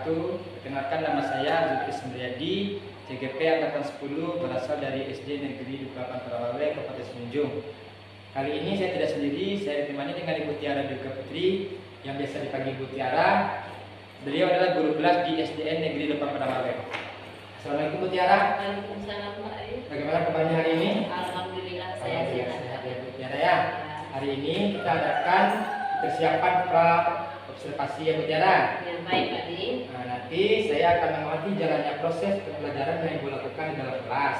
wabarakatuh. Perkenalkan, nama saya Zulkifli Sumriyadi, CGP Angkatan 10, berasal dari SD Negeri 28 Tarawawe, Kabupaten Semenanjung. Kali ini saya tidak sendiri, saya ditemani dengan Ibu Tiara Duga Putri yang biasa dipanggil Ibu Tiara. Beliau adalah guru kelas di SDN Negeri 28 Tarawawe. Assalamualaikum Bu Tiara. Waalaikumsalam Pak Ari. Bagaimana kabarnya hari ini? Alhamdulillah saya sehat. Ya Bu Tiara ya. Hari ini kita adakan persiapan pra observasi ya Bu Tiara. Ya, baik Pak Di. Nah, nanti saya akan mengamati jalannya proses pembelajaran yang Ibu lakukan di dalam kelas.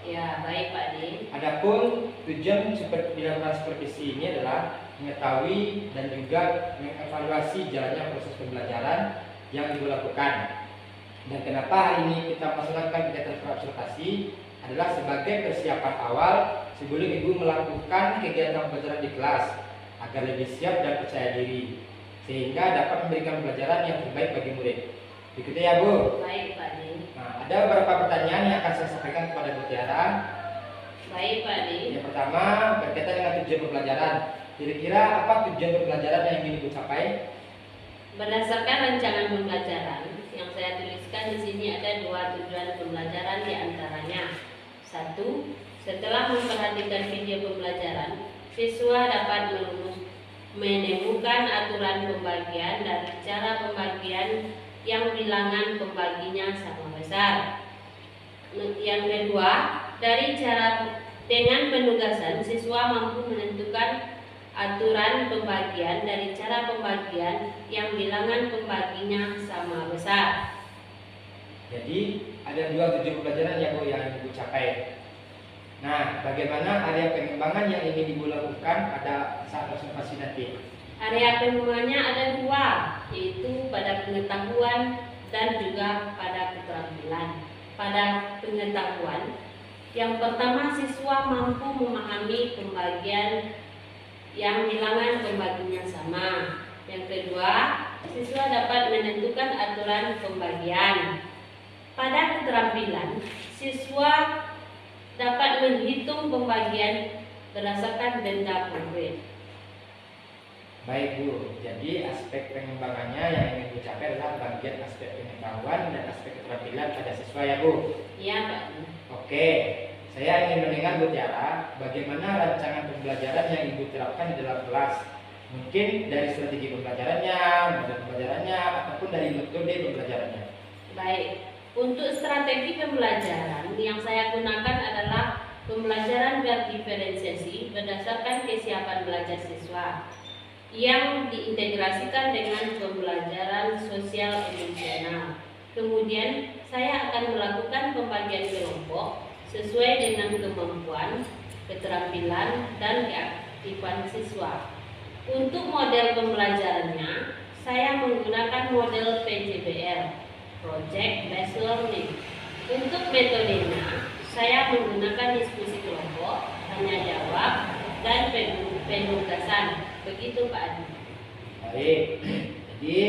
Ya, baik Pak Di. Adapun tujuan dilakukan supervisi ini adalah mengetahui dan juga mengevaluasi jalannya proses pembelajaran yang Ibu lakukan. Dan kenapa hari ini kita melaksanakan kegiatan praobservasi adalah sebagai persiapan awal sebelum Ibu melakukan kegiatan pembelajaran di kelas agar lebih siap dan percaya diri sehingga dapat memberikan pelajaran yang terbaik bagi murid. Berikutnya ya Bu. Baik Pak Di. Nah, ada beberapa pertanyaan yang akan saya sampaikan kepada Bu Tiara. Baik Pak Di. Yang pertama berkaitan dengan tujuan pembelajaran. Kira-kira apa tujuan pembelajaran yang ingin Ibu capai? Berdasarkan rancangan pembelajaran yang saya tuliskan di sini ada dua tujuan pembelajaran di antaranya. Satu, setelah memperhatikan video pembelajaran, siswa dapat menemukan aturan pembagian dari cara pembagian yang bilangan pembaginya sama besar. Yang kedua, dengan penugasan siswa mampu menentukan aturan pembagian dari cara pembagian yang bilangan pembaginya sama besar. Jadi ada dua tujuan pembelajaran yang Ibu capai. Nah, bagaimana area pengembangan yang ingin Ibu lakukan pada saat observasi nanti? Area pengembangannya ada dua, yaitu pada pengetahuan dan juga pada keterampilan. Pada pengetahuan, yang pertama siswa mampu memahami pembagian yang bilangan pembaginya sama. Yang kedua, siswa dapat menentukan aturan pembagian. Pada keterampilan, siswa dapat menghitung pembagian berdasarkan benda konkret. Baik Bu, jadi aspek pengembangannya yang ingin dicapai adalah bagian aspek pengetahuan dan aspek keterampilan pada siswa ya Bu? Iya Pak. Oke, saya ingin mendengar Bu Tiara, bagaimana rancangan pembelajaran yang Ibu terapkan di dalam kelas? Mungkin dari strategi pembelajarannya, model pembelajarannya, ataupun dari metode pembelajarannya. Baik, untuk strategi pembelajaran yang saya gunakan adalah pembelajaran berdiferensiasi berdasarkan kesiapan belajar siswa yang diintegrasikan dengan pembelajaran sosial emosional. Kemudian saya akan melakukan pembagian kelompok sesuai dengan kemampuan, keterampilan, dan keaktifan siswa. Untuk model pembelajarannya, saya menggunakan model PJBL, Project Based Learning. Untuk metodenya, saya menggunakan diskusi kelompok, tanya jawab, dan penugasan. Begitu Pak Adi. Baik, jadi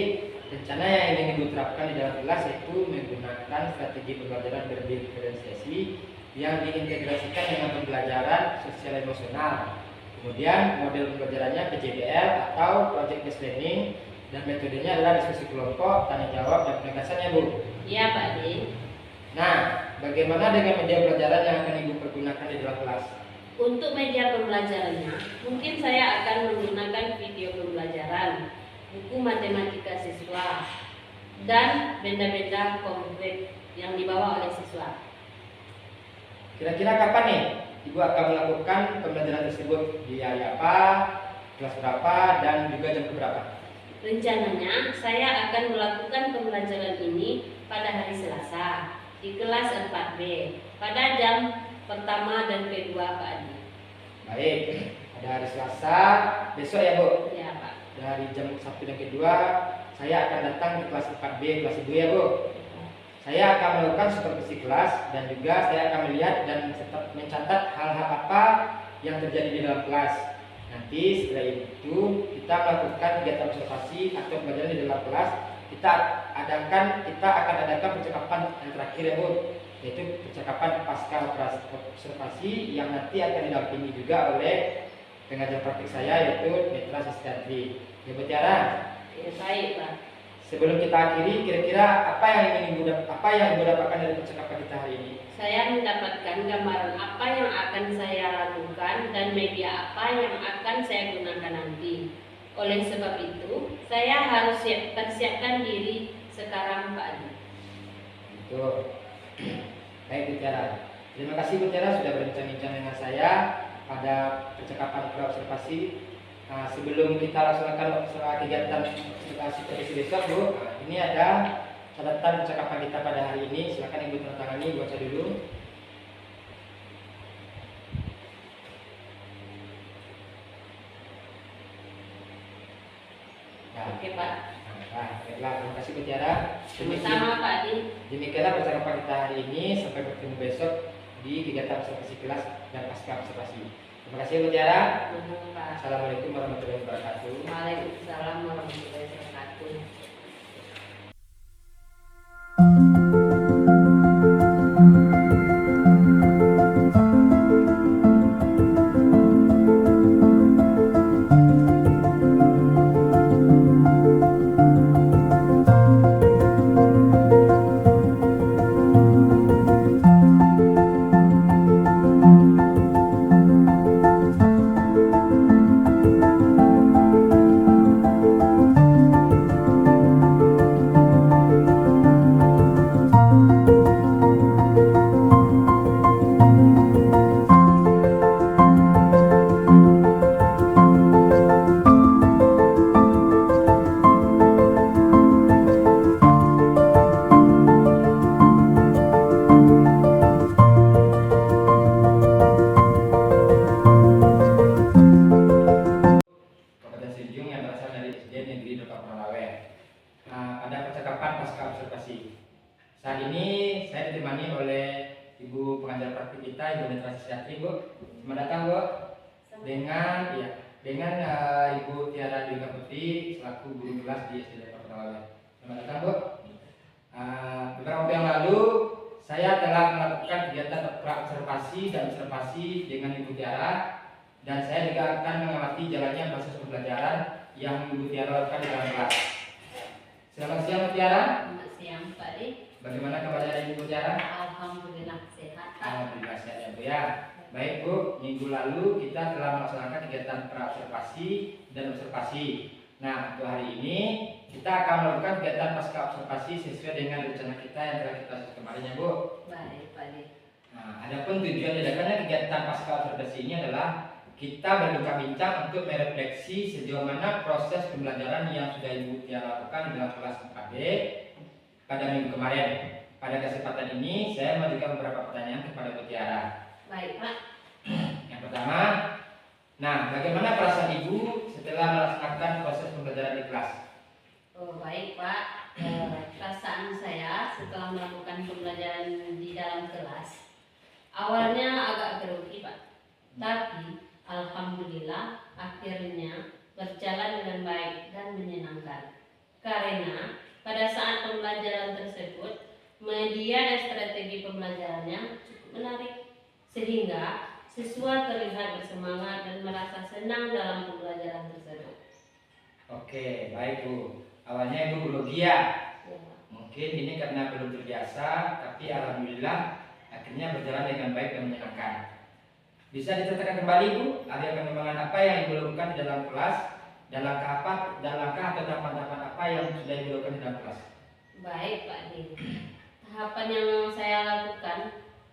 rencana yang ingin Ibu terapkan di dalam kelas yaitu menggunakan strategi pembelajaran berdiferensiasi yang diintegrasikan dengan pembelajaran sosial emosional. Kemudian model pembelajarannya PJBL atau Project Based Learning, dan metodenya adalah diskusi kelompok, tanya jawab, dan penugasan ya Bu? Iya Pak Adi. Nah, bagaimana dengan media pembelajaran yang akan Ibu pergunakan di dalam kelas? Untuk media pembelajarannya, mungkin saya akan menggunakan video pembelajaran, buku matematika siswa, dan benda-benda konkret yang dibawa oleh siswa. Kira-kira kapan nih Ibu akan melakukan pembelajaran tersebut? Di hari apa, kelas berapa, dan juga jam berapa? Rencananya, saya akan melakukan pembelajaran ini pada hari Selasa di kelas 4B pada jam pertama dan kedua Pak Adi. Baik, pada hari Selasa besok ya Bu? Ya Pak. Dari jam 1 dan kedua saya akan datang ke kelas 4B, kelas Ibu ya Bu? Saya akan melakukan supervisi kelas dan juga saya akan melihat dan mencatat hal-hal apa yang terjadi di dalam kelas. Nanti setelah itu kita melakukan kegiatan observasi atau pembelajaran di dalam kelas. Kita akan adakan percakapan yang terakhir ya Bu, yaitu percakapan pasca observasi yang nanti akan didampingi juga oleh pengajar praktik saya yaitu Mitra Sestantri. Ya Bu Tiara. Ya, baik Pak. sebelum kita akhiri, kira-kira apa yang Ibu dapatkan dari percakapan kita hari ini? Saya mendapatkan gambaran apa yang akan saya lakukan dan media apa yang akan saya gunakan nanti. Oleh sebab itu, saya harus persiapkan diri sekarang, Pak Adi. Betul. Baik Bu Tiara. Terima kasih Bu Tiara sudah berbincang-bincang dengan saya pada percakapan praobservasi. Nah, sebelum kita laksanakan kegiatan observasi besok Bu, ini ada catatan percakapan kita pada hari ini. Silakan Ibu tandatangani, baca dulu. Nah, Oke, Pak. baiklah, terima kasih Bu Tiara. Sama-sama, Pak Adi. Demikianlah percakapan kita hari ini. Sampai bertemu besok di kegiatan observasi kelas dan pasca observasi. Terima kasih Bu Tiara. Pak. Assalamualaikum warahmatullahi wabarakatuh. Waalaikumsalam warahmatullahi wabarakatuh. Kabupaten Sijung yang berasal dari SD Negeri Desa Purnalawe. Nah, pada percakapan pasca observasi. Saat ini saya ditemani oleh Ibu pengajar praktik kita, Ibu Netra Sisiatri, Bu. Selamat datang, Bu. Dengan Ibu Tiara Dewi Putri selaku guru kelas di SD Desa Purnalawe. Selamat datang, Bu. Beberapa waktu yang lalu saya telah melakukan kegiatan observasi dan observasi dengan Ibu Tiara, dan saya juga akan mengamati jalannya proses pembelajaran yang Ibu Tiara lakukan di dalam kelas. Selamat siang Bu Tiara. Selamat siang, Pak Adi. Bagaimana kabarnya Ibu Tiara? Alhamdulillah sehat, Pak. Alhamdulillah sehat ya Bu ya. Baik Bu, minggu lalu kita telah melaksanakan kegiatan praobservasi dan observasi. Nah, untuk hari ini kita akan melakukan kegiatan pasca observasi sesuai dengan rencana kita yang telah kita susun kemarin ya Bu. Baik, Pak Adi. Nah, adapun tujuan diadakannya kegiatan pasca observasi ini adalah kita berbincang-bincang untuk merefleksi sejauh mana proses pembelajaran yang sudah Ibu Tiara lakukan dalam kelas 4D pada minggu kemarin. Pada kesempatan ini saya mengajukan beberapa pertanyaan kepada Bu Tiara. Baik, Pak. Yang pertama, nah bagaimana perasaan Ibu setelah melaksanakan proses pembelajaran di kelas? Oh, baik, Pak. Perasaan saya setelah melakukan pembelajaran di dalam kelas awalnya agak grogi, Pak. Tapi alhamdulillah akhirnya berjalan dengan baik dan menyenangkan. Karena pada saat pembelajaran tersebut media dan strategi pembelajarannya cukup menarik, sehingga siswa terlihat bersemangat dan merasa senang dalam pembelajaran tersebut. Oke, baik Bu. Awalnya Ibu grogi ya. Ya, Mungkin ini karena belum terbiasa, tapi alhamdulillah akhirnya berjalan dengan baik dan menyenangkan. Bisa diceritakan kembali Bu, area pengembangan apa yang Ibu lakukan di dalam kelas, dan langkah atau tahapan-tahapan apa yang sudah Ibu lakukan di dalam kelas? baik, Pak Din. Tahapan yang saya lakukan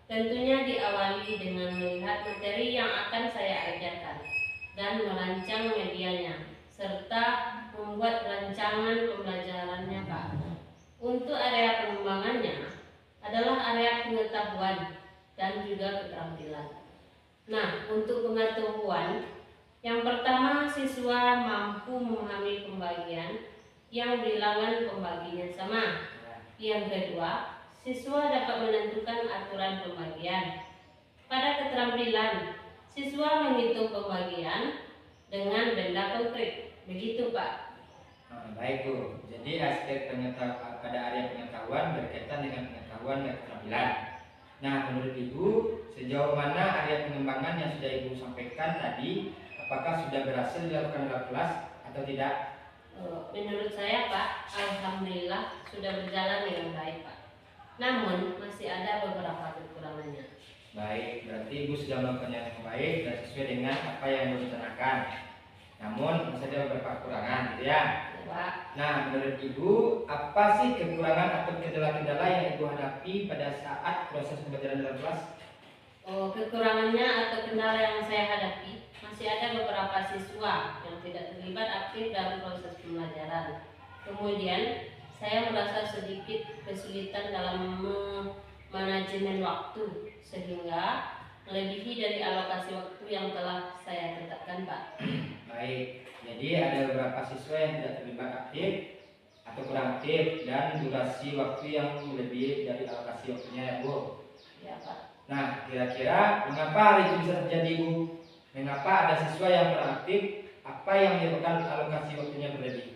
tentunya diawali dengan melihat materi yang akan saya ajarkan dan merancang medianya serta membuat rancangan pembelajarannya, Pak. Untuk area pengembangannya adalah area pengetahuan dan juga keterampilan. Nah, untuk pengetahuan, yang pertama siswa mampu memahami pembagian yang bilangan pembaginya sama. Yang kedua, siswa dapat menentukan aturan pembagian. Pada keterampilan, siswa menghitung pembagian dengan benda konkret. Begitu, Pak. Baik Bu, jadi aspek pengetahuan pada area pengetahuan berkaitan dengan pengetahuan dan keterampilan. Nah, menurut Ibu, sejauh mana area pengembangan yang sudah Ibu sampaikan tadi, apakah sudah berhasil dilakukan dalam kelas atau tidak? Menurut saya Pak, alhamdulillah sudah berjalan dengan baik Pak. Namun masih ada beberapa kekurangannya. Baik, berarti Ibu sudah melakukan yang baik dan sesuai dengan apa yang Ibu rencanakan. Namun masih ada beberapa kekurangan, gitu ya. Ya, Pak. Nah, menurut Ibu, apa sih kekurangan atau kendala-kendala yang Ibu hadapi pada saat proses pembelajaran dalam kelas? Kekurangannya atau kendala yang saya hadapi, masih ada beberapa siswa yang tidak terlibat aktif dalam proses pembelajaran. Kemudian, saya merasa sedikit kesulitan dalam manajemen waktu, sehingga melebihi dari alokasi waktu yang telah saya tetapkan, Pak. Baik, jadi ada beberapa siswa yang tidak terlibat aktif atau kurang aktif dan durasi waktu yang melebihi dari alokasi waktunya ya Bu. Ya Pak. Nah, kira-kira mengapa hal itu bisa terjadi Bu? Mengapa ada siswa yang kurang aktif? Apa yang menyebabkan alokasi waktunya berlebih?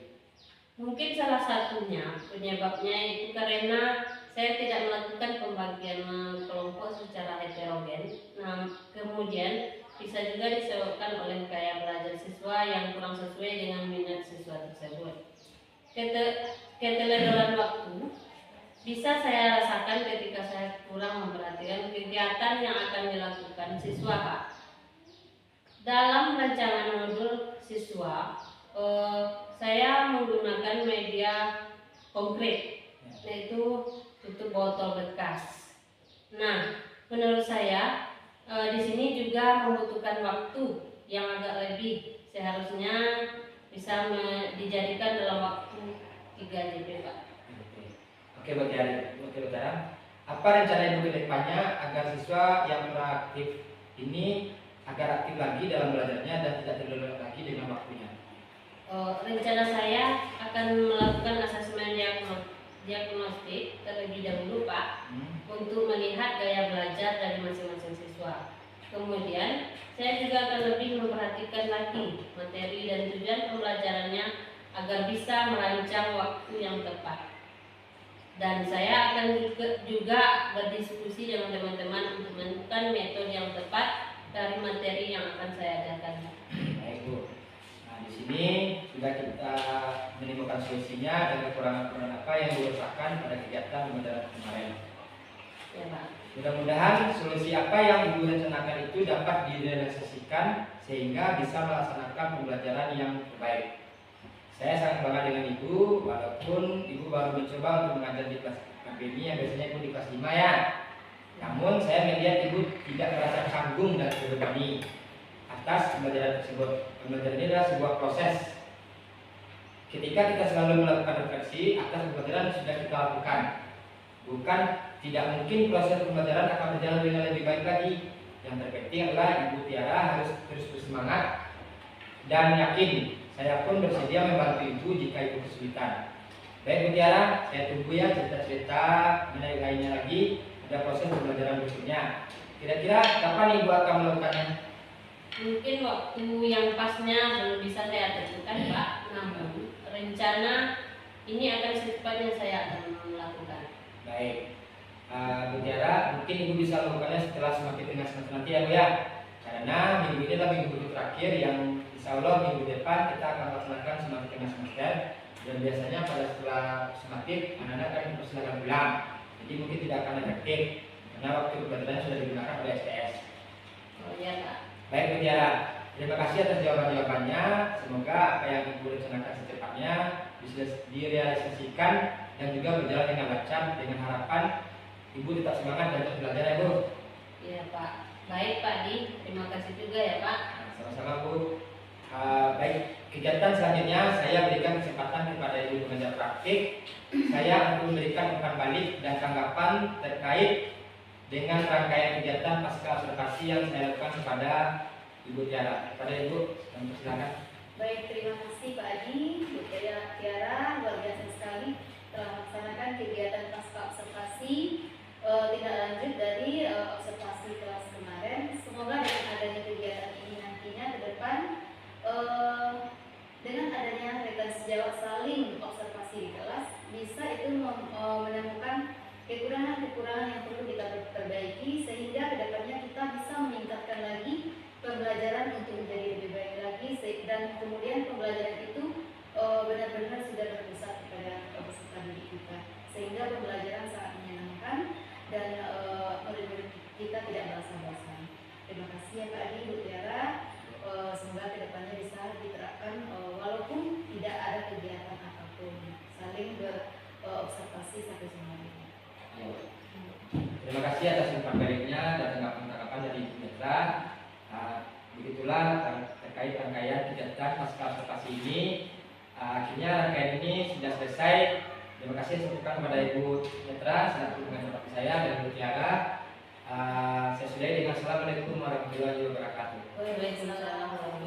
Mungkin salah satunya penyebabnya itu karena saya tidak melakukan pembagian kelompok secara heterogen. Nah, kemudian bisa juga disebabkan oleh gaya belajar siswa yang kurang sesuai dengan minat siswa tersebut. Keteledoran waktu bisa saya rasakan ketika saya kurang memperhatikan kegiatan yang akan dilakukan siswa, Pak. Dalam rancangan modul siswa, saya menggunakan media konkret, yaitu tutup botol bekas. Nah, menurut saya di sini juga membutuhkan waktu yang agak lebih. Seharusnya bisa dijadikan dalam waktu 3 JP, Pak. Oke, Butiara. Apa rencana Ibu ke depannya agar siswa yang kurang aktif ini agar aktif lagi dalam belajarnya dan tidak terlelap lagi dengan waktunya? Rencana saya akan melakukan asesmen diagnostik terlebih dahulu, Pak, untuk melihat gaya belajar dari masing-masing siswa. Kemudian saya juga akan lebih memperhatikan lagi materi dan tujuan pembelajarannya agar bisa merancang waktu yang tepat. Dan saya akan juga berdiskusi dengan teman-teman untuk menemukan metode yang tepat dari materi yang akan saya ajarkan. Baik Bu. Nah, di sini sudah kita menemukan solusinya dan kekurangan-kekurangan apa yang dirasakan pada kegiatan pembelajaran kemarin. Ya Pak. Mudah-mudahan solusi apa yang Ibu rencanakan itu dapat direalisasikan sehingga bisa melaksanakan pembelajaran yang terbaik. Saya sangat bangga dengan Ibu, walaupun Ibu baru mencoba untuk mengajar di kelas PBB yang biasanya Ibu di kelas 5 ya. Namun saya melihat Ibu tidak merasa canggung dan terbebani atas pembelajaran tersebut. Pembelajaran ini adalah sebuah proses. Ketika kita selalu melakukan refleksi atas pembelajaran yang sudah kita lakukan, bukan tidak mungkin proses pembelajaran akan berjalan dengan lebih baik lagi. Yang terpenting adalah Ibu Tiara harus terus bersemangat dan yakin. Saya pun bersedia membantu Ibu jika Ibu kesulitan. Baik Bu Tiara, saya tunggu ya cerita-cerita menarik lainnya lagi pada proses pembelajaran berikutnya. Kira-kira kapan Ibu akan melakukannya? Mungkin waktu yang pasnya belum bisa saya tentukan, Pak. Namun rencana ini akan secepatnya saya akan melakukan. Baik, Bu Tiara, mungkin Ibu bisa melakukannya setelah semakin tengah semester nanti ya Bu ya. Karena minggu ini adalah minggu terakhir yang insya Allah minggu depan kita akan laksanakan semakin tengah semester. Dan biasanya pada setelah semakin anak-anak akan dipersilakan pulang. Jadi mungkin tidak akan efektif karena waktu pembelajarannya sudah digunakan oleh STS. Oh iya Pak. Baik Bu Tiara, terima kasih atas jawaban-jawabannya. Semoga apa yang Ibu rencanakan secepatnya bisa direalisasikan dan juga berjalan dengan lancar dengan harapan Ibu tetap semangat dan terus belajar ya Bu. Iya Pak. Baik Pak Di, terima kasih juga ya Pak. Nah, sama-sama Bu. Baik, kegiatan selanjutnya saya berikan kesempatan kepada Ibu pengajar praktik. Saya untuk memberikan umpan balik dan tanggapan terkait dengan rangkaian kegiatan pasca observasi yang saya lakukan kepada Ibu Tiara. Kepada Ibu, kami persilakan. Baik, terima kasih Pak Adi, Bu Tiara, luar biasa sekali telah melaksanakan kegiatan pasca observasi tindak lanjut dari observasi kelas kemarin. Semoga dengan adanya kegiatan ini nantinya ke depan dengan adanya rekan sejawat saling observasi di kelas bisa itu menemukan kekurangan-kekurangan yang perlu kita perbaiki sehingga kedepannya kita bisa meningkatkan lagi pembelajaran untuk menjadi lebih baik lagi dan kemudian pembelajaran itu benar-benar pula terkait rangkaian kegiatan pasca observasi ini. Akhirnya rangkaian ini sudah selesai. Terima kasih saya ucapkan kepada Ibu Netra selaku pengajar praktik saya dan Ibu Tiara. Saya sudahi dengan Assalamualaikum warahmatullahi wabarakatuh. Waalaikumsalam warahmatullahi wabarakatuh.